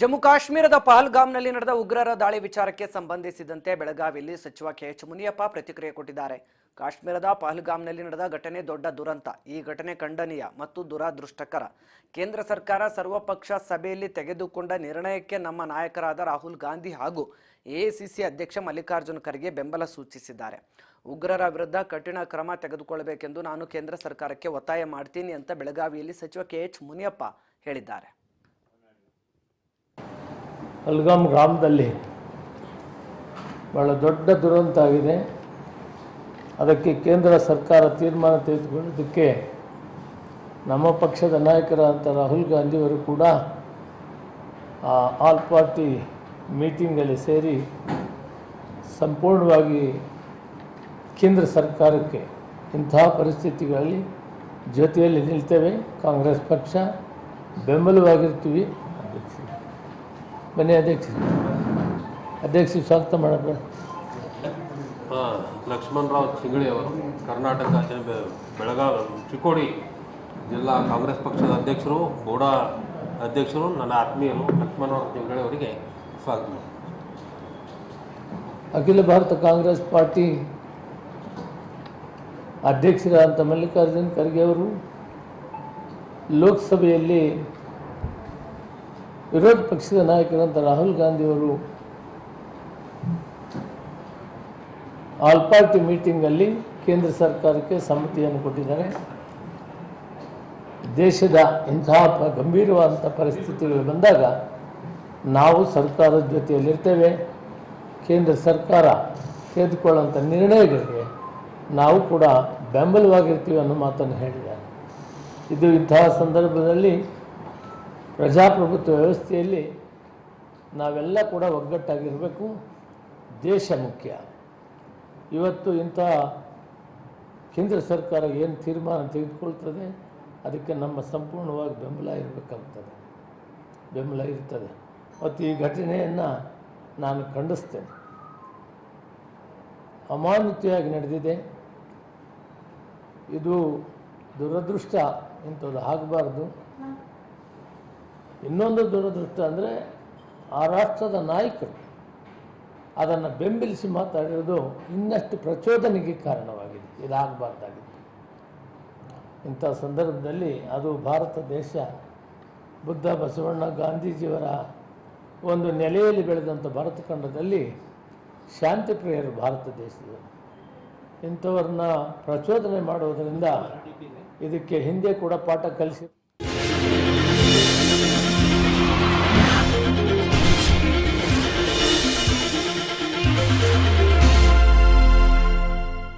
ಜಮ್ಮು ಕಾಶ್ಮೀರದ ಪಹಲ್ಗಾಮ್ನಲ್ಲಿ ನಡೆದ ಉಗ್ರರ ದಾಳಿ ವಿಚಾರಕ್ಕೆ ಸಂಬಂಧಿಸಿದಂತೆ ಬೆಳಗಾವಿಯಲ್ಲಿ ಸಚಿವ ಕೆಎಚ್ ಮುನಿಯಪ್ಪ ಪ್ರತಿಕ್ರಿಯೆ ಕೊಟ್ಟಿದ್ದಾರೆ. ಕಾಶ್ಮೀರದ ಪಹಲ್ಗಾಮ್ನಲ್ಲಿ ನಡೆದ ಘಟನೆ ದೊಡ್ಡ ದುರಂತ. ಈ ಘಟನೆ ಖಂಡನೀಯ ಮತ್ತು ದುರಾದೃಷ್ಟಕರ. ಕೇಂದ್ರ ಸರ್ಕಾರ ಸರ್ವಪಕ್ಷ ಸಭೆಯಲ್ಲಿ ತೆಗೆದುಕೊಂಡ ನಿರ್ಣಯಕ್ಕೆ ನಮ್ಮ ನಾಯಕರಾದ ರಾಹುಲ್ ಗಾಂಧಿ ಹಾಗೂ ಎಐಸಿಸಿ ಅಧ್ಯಕ್ಷ ಮಲ್ಲಿಕಾರ್ಜುನ ಖರ್ಗೆ ಬೆಂಬಲ ಸೂಚಿಸಿದ್ದಾರೆ. ಉಗ್ರರ ವಿರುದ್ಧ ಕಠಿಣ ಕ್ರಮ ತೆಗೆದುಕೊಳ್ಳಬೇಕೆಂದು ನಾನು ಕೇಂದ್ರ ಸರ್ಕಾರಕ್ಕೆ ಒತ್ತಾಯ ಮಾಡ್ತೀನಿ ಅಂತ ಬೆಳಗಾವಿಯಲ್ಲಿ ಸಚಿವ ಕೆಎಚ್ ಮುನಿಯಪ್ಪ ಹೇಳಿದ್ದಾರೆ. ಪಹಲ್ಗಾಮ್ ಗ್ರಾಮದಲ್ಲಿ ಭಾಳ ದೊಡ್ಡ ದುರಂತ ಆಗಿದೆ. ಅದಕ್ಕೆ ಕೇಂದ್ರ ಸರ್ಕಾರ ತೀರ್ಮಾನ ತೆಗೆದುಕೊಳ್ಳೋದಕ್ಕೆ ನಮ್ಮ ಪಕ್ಷದ ನಾಯಕರಾದಂಥ ರಾಹುಲ್ ಗಾಂಧಿಯವರು ಕೂಡ ಆಲ್ ಪಾರ್ಟಿ ಮೀಟಿಂಗಲ್ಲಿ ಸೇರಿ ಸಂಪೂರ್ಣವಾಗಿ ಕೇಂದ್ರ ಸರ್ಕಾರಕ್ಕೆ ಇಂತಹ ಪರಿಸ್ಥಿತಿಗಳಲ್ಲಿ ಜೊತೆಯಲ್ಲಿ ನಿಲ್ತೇವೆ, ಕಾಂಗ್ರೆಸ್ ಪಕ್ಷ ಬೆಂಬಲವಾಗಿರ್ತೀವಿ. ಬನ್ನಿ ಅಧ್ಯಕ್ಷ ಸ್ವಾಗತ ಮಾಡಬೇಡ. ಲಕ್ಷ್ಮಣರಾವ್ ಚಿಂಗಳಿ ಅವರು ಕರ್ನಾಟಕ ಬೆಳಗಾವಿ ಚಿಕ್ಕೋಡಿ ಜಿಲ್ಲಾ ಕಾಂಗ್ರೆಸ್ ಪಕ್ಷದ ಅಧ್ಯಕ್ಷರು, ಬೋಡಾ ಅಧ್ಯಕ್ಷರು, ನನ್ನ ಆತ್ಮೀಯರು ಲಕ್ಷ್ಮಣರಾವ್ ಚಿಂಗಳಿ ಅವರಿಗೆ ಸ್ವಾಗತ. ಅಖಿಲ ಭಾರತ ಕಾಂಗ್ರೆಸ್ ಪಾರ್ಟಿ ಅಧ್ಯಕ್ಷರಾದಂಥ ಮಲ್ಲಿಕಾರ್ಜುನ ಖರ್ಗೆ ಅವರು ಲೋಕಸಭೆಯಲ್ಲಿ ವಿರೋಧ ಪಕ್ಷದ ನಾಯಕರಂತ ರಾಹುಲ್ ಗಾಂಧಿಯವರು ಆಲ್ ಪಾರ್ಟಿ ಮೀಟಿಂಗಲ್ಲಿ ಕೇಂದ್ರ ಸರ್ಕಾರಕ್ಕೆ ಸಮ್ಮತಿಯನ್ನು ಕೊಟ್ಟಿದ್ದಾರೆ. ದೇಶದ ಇಂತಹ ಗಂಭೀರವಾದಂಥ ಪರಿಸ್ಥಿತಿಗಳು ಬಂದಾಗ ನಾವು ಸರ್ಕಾರದ ಜೊತೆಯಲ್ಲಿರ್ತೇವೆ. ಕೇಂದ್ರ ಸರ್ಕಾರ ತೆಗೆದುಕೊಳ್ಳುವಂಥ ನಿರ್ಣಯಗಳಿಗೆ ನಾವು ಕೂಡ ಬೆಂಬಲವಾಗಿರ್ತೀವಿ ಅನ್ನೋ ಮಾತನ್ನು ಹೇಳಿದ್ದಾರೆ. ಇದು ಇಂತಹ ಸಂದರ್ಭದಲ್ಲಿ ಪ್ರಜಾಪ್ರಭುತ್ವ ವ್ಯವಸ್ಥೆಯಲ್ಲಿ ನಾವೆಲ್ಲ ಕೂಡ ಒಗ್ಗಟ್ಟಾಗಿರಬೇಕು. ದೇಶ ಮುಖ್ಯ. ಇವತ್ತು ಇಂಥ ಕೇಂದ್ರ ಸರ್ಕಾರ ಏನು ತೀರ್ಮಾನ ತೆಗೆದುಕೊಳ್ತದೆ ಅದಕ್ಕೆ ನಮ್ಮ ಸಂಪೂರ್ಣವಾಗಿ ಬೆಂಬಲ ಇರ್ತದೆ. ಮತ್ತು ಈ ಘಟನೆಯನ್ನು ನಾನು ಖಂಡಿಸ್ತೇನೆ. ಅಮಾನತಿಯಾಗಿ ನಡೆದಿದೆ. ಇದು ದುರದೃಷ್ಟ. ಇಂಥದ್ದು ಆಗಬಾರ್ದು. ಇನ್ನೊಂದು ದುರದೃಷ್ಟ ಅಂದರೆ ಆ ರಾಷ್ಟ್ರದ ನಾಯಕರು ಅದನ್ನು ಬೆಂಬಲಿಸಿ ಮಾತಾಡಿರೋದು ಇನ್ನಷ್ಟು ಪ್ರಚೋದನೆಗೆ ಕಾರಣವಾಗಿದೆ. ಇದಾಗಬಾರ್ದಾಗಿತ್ತು. ಇಂಥ ಸಂದರ್ಭದಲ್ಲಿ ಅದು ಭಾರತ ದೇಶ ಬುದ್ಧ, ಬಸವಣ್ಣ, ಗಾಂಧೀಜಿಯವರ ಒಂದು ನೆಲೆಯಲ್ಲಿ ಬೆಳೆದಂಥ ಭಾರತ ಖಂಡದಲ್ಲಿ ಶಾಂತಿ ಪ್ರಿಯರು ಭಾರತ ದೇಶದವರು. ಇಂಥವ್ರನ್ನ ಪ್ರಚೋದನೆ ಮಾಡೋದರಿಂದ ಇದಕ್ಕೆ ಹಿಂದೆ ಕೂಡ ಪಾಠ ಕಲಿಸಿ